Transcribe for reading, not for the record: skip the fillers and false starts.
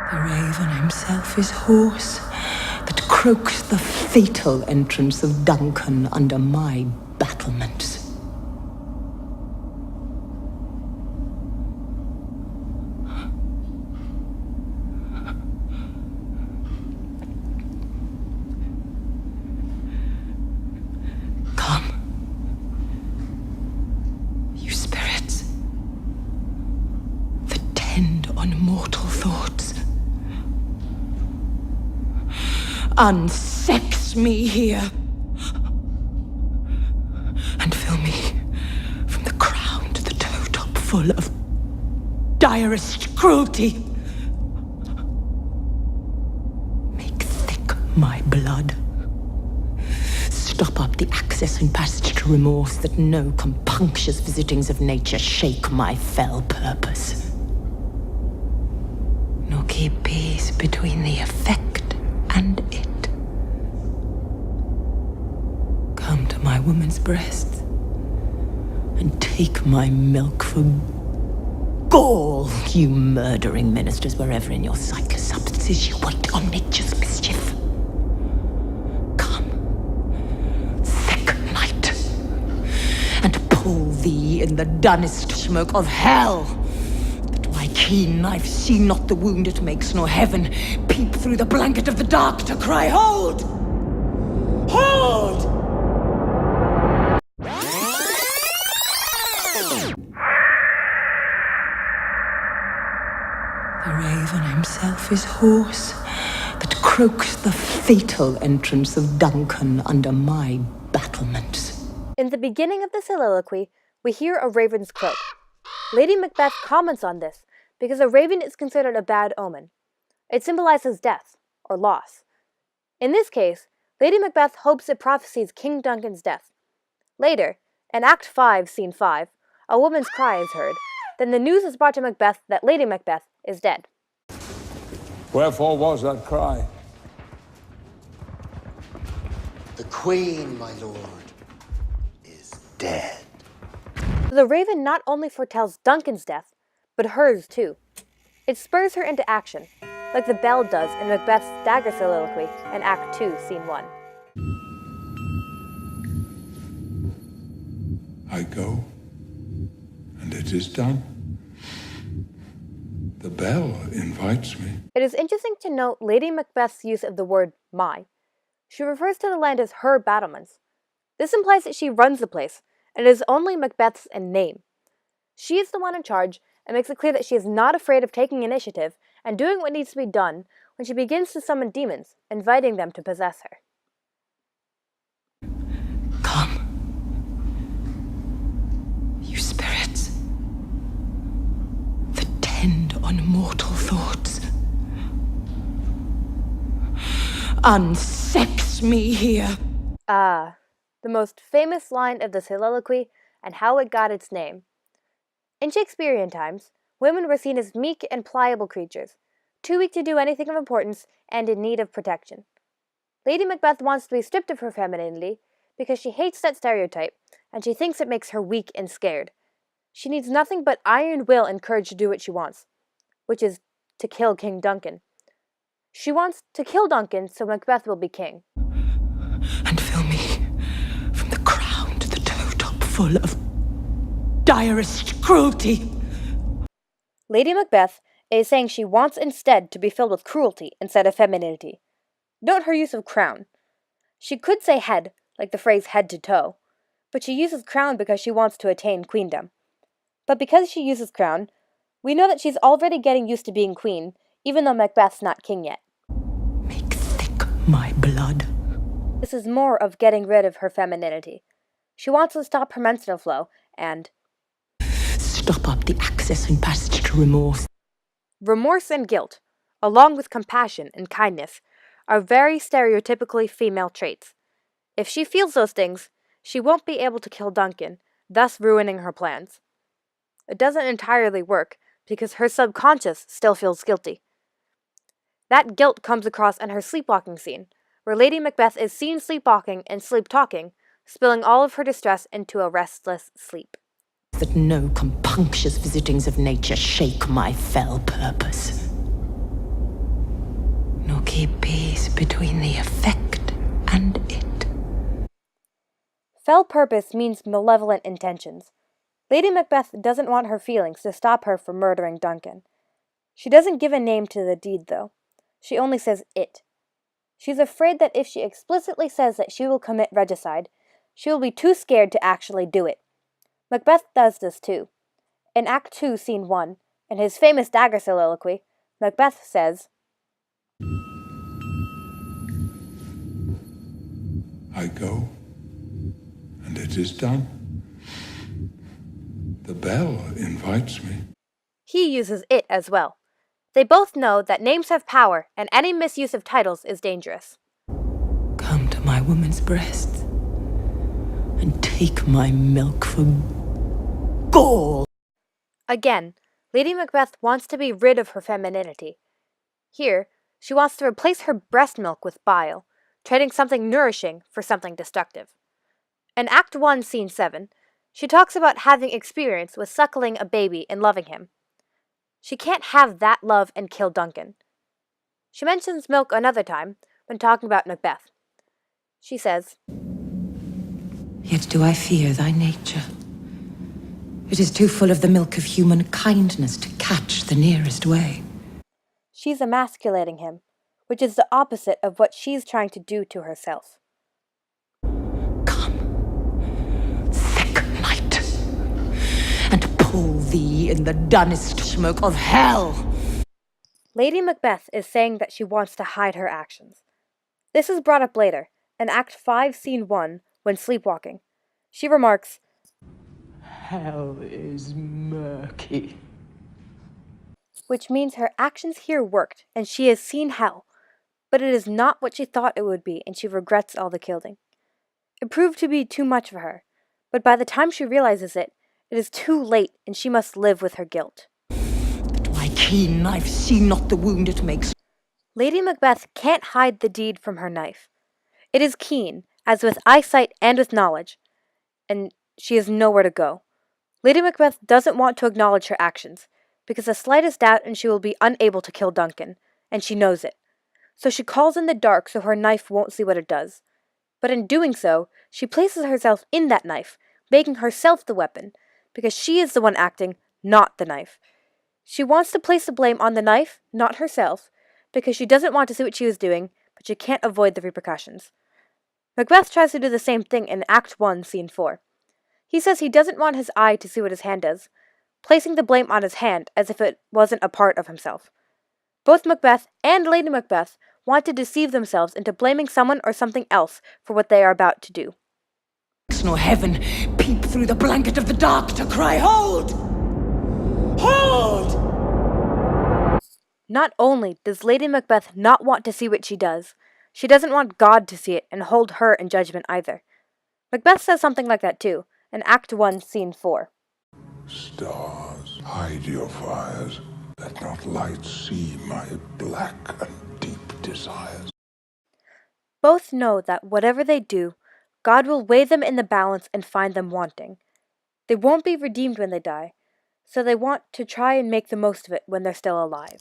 The raven himself is hoarse, that croaks the fatal entrance of Duncan under my battlements. Come, you spirits, that tend on mortal thoughts. Unsex me here, and fill me from the crown to the toe top full of direst cruelty. Make thick my blood. Stop up the access and passage to remorse, that no compunctious visitings of nature shake my fell purpose. Nor keep peace between the effect and it. Come to my woman's breasts and take my milk for gall, you murdering ministers, wherever in your sightless substances you wait on nature's mischief. Come, thick night, and pull thee in the dunnest smoke of hell, that my keen knife see not the wound it makes, nor heaven peep through the blanket of the dark to cry, hold! Hold! The raven himself is hoarse, that croaks the fatal entrance of Duncan under my battlements. In the beginning of the soliloquy, we hear a raven's croak. Lady Macbeth comments on this because a raven is considered a bad omen. It symbolizes death, or loss. In this case, Lady Macbeth hopes it prophesies King Duncan's death. Later, in Act 5, Scene 5, a woman's cry is heard. Then the news is brought to Macbeth that Lady Macbeth is dead. Wherefore was that cry? The Queen, my lord, is dead. The raven not only foretells Duncan's death, but hers too. It spurs her into action, like the bell does in Macbeth's dagger soliloquy in Act 2, Scene 1. I go, and it is done. The bell invites me. It is interesting to note Lady Macbeth's use of the word my. She refers to the land as her battlements. This implies that she runs the place, and it is only Macbeth's in name. She is the one in charge, and makes it clear that she is not afraid of taking initiative and doing what needs to be done when she begins to summon demons, inviting them to possess her. Come, you spirits, that tend on mortal thoughts. Unsex me here. Ah, the most famous line of the soliloquy and how it got its name. In Shakespearean times, women were seen as meek and pliable creatures, too weak to do anything of importance and in need of protection. Lady Macbeth wants to be stripped of her femininity because she hates that stereotype and she thinks it makes her weak and scared. She needs nothing but iron will and courage to do what she wants, which is to kill King Duncan. She wants to kill Duncan so Macbeth will be king. And fill me from the crown to the toe top full of direst cruelty. Lady Macbeth is saying she wants instead to be filled with cruelty instead of femininity. Note her use of crown. She could say head, like the phrase head to toe, but she uses crown because she wants to attain queendom. But because she uses crown, we know that she's already getting used to being queen, even though Macbeth's not king yet. Make thick my blood. This is more of getting rid of her femininity. She wants to stop her menstrual flow and stop up the access and passage to remorse. Remorse and guilt, along with compassion and kindness, are very stereotypically female traits. If she feels those things, she won't be able to kill Duncan, thus ruining her plans. It doesn't entirely work, because her subconscious still feels guilty. That guilt comes across in her sleepwalking scene, where Lady Macbeth is seen sleepwalking and sleep-talking, spilling all of her distress into a restless sleep. That no compunctious visitings of nature shake my fell purpose. keep peace between the effect and it. Fell purpose means malevolent intentions. Lady Macbeth doesn't want her feelings to stop her from murdering Duncan. She doesn't give a name to the deed, though. She only says it. She's afraid that if she explicitly says that she will commit regicide, she will be too scared to actually do it. Macbeth does this too. In Act 2, Scene 1, in his famous dagger soliloquy, Macbeth says, I go, and it is done. The bell invites me. He uses it as well. They both know that names have power and any misuse of titles is dangerous. Come to my woman's breasts and take my milk for gall. Again, Lady Macbeth wants to be rid of her femininity. Here, she wants to replace her breast milk with bile, trading something nourishing for something destructive. In Act 1, Scene 7, she talks about having experience with suckling a baby and loving him. She can't have that love and kill Duncan. She mentions milk another time when talking about Macbeth. She says, Yet do I fear thy nature. It is too full of the milk of human kindness to catch the nearest way. she's emasculating him, which is the opposite of what she's trying to do to herself. Come, thick night, and pull thee in the dunnest smoke of hell. Lady Macbeth is saying that she wants to hide her actions. This is brought up later, in Act 5, Scene 1, when sleepwalking. She remarks, Hell is murky. which means her actions here worked, and she has seen hell, but it is not what she thought it would be, and she regrets all the killing. It proved to be too much for her, but by the time she realizes it, it is too late, and she must live with her guilt. But my keen knife see not the wound it makes. Lady Macbeth can't hide the deed from her knife. It is keen, as with eyesight and with knowledge, and she has nowhere to go. Lady Macbeth doesn't want to acknowledge her actions, because the slightest doubt and she will be unable to kill Duncan, and she knows it. So she calls in the dark so her knife won't see what it does. But in doing so, she places herself in that knife, making herself the weapon, because she is the one acting, not the knife. She wants to place the blame on the knife, not herself, because she doesn't want to see what she was doing, but she can't avoid the repercussions. Macbeth tries to do the same thing in Act 1, Scene 4. He says he doesn't want his eye to see what his hand does, placing the blame on his hand as if it wasn't a part of himself. Both Macbeth and Lady Macbeth want to deceive themselves into blaming someone or something else for what they are about to do. Nor heaven peep through the blanket of the dark to cry, Hold! Hold! Not only does Lady Macbeth not want to see what she does, she doesn't want God to see it and hold her in judgment either. Macbeth says something like that too, in Act 1, Scene 4. Stars, hide your fires. Let not light see my black and deep desires. Both know that whatever they do, God will weigh them in the balance and find them wanting. They won't be redeemed when they die, so they want to try and make the most of it when they're still alive.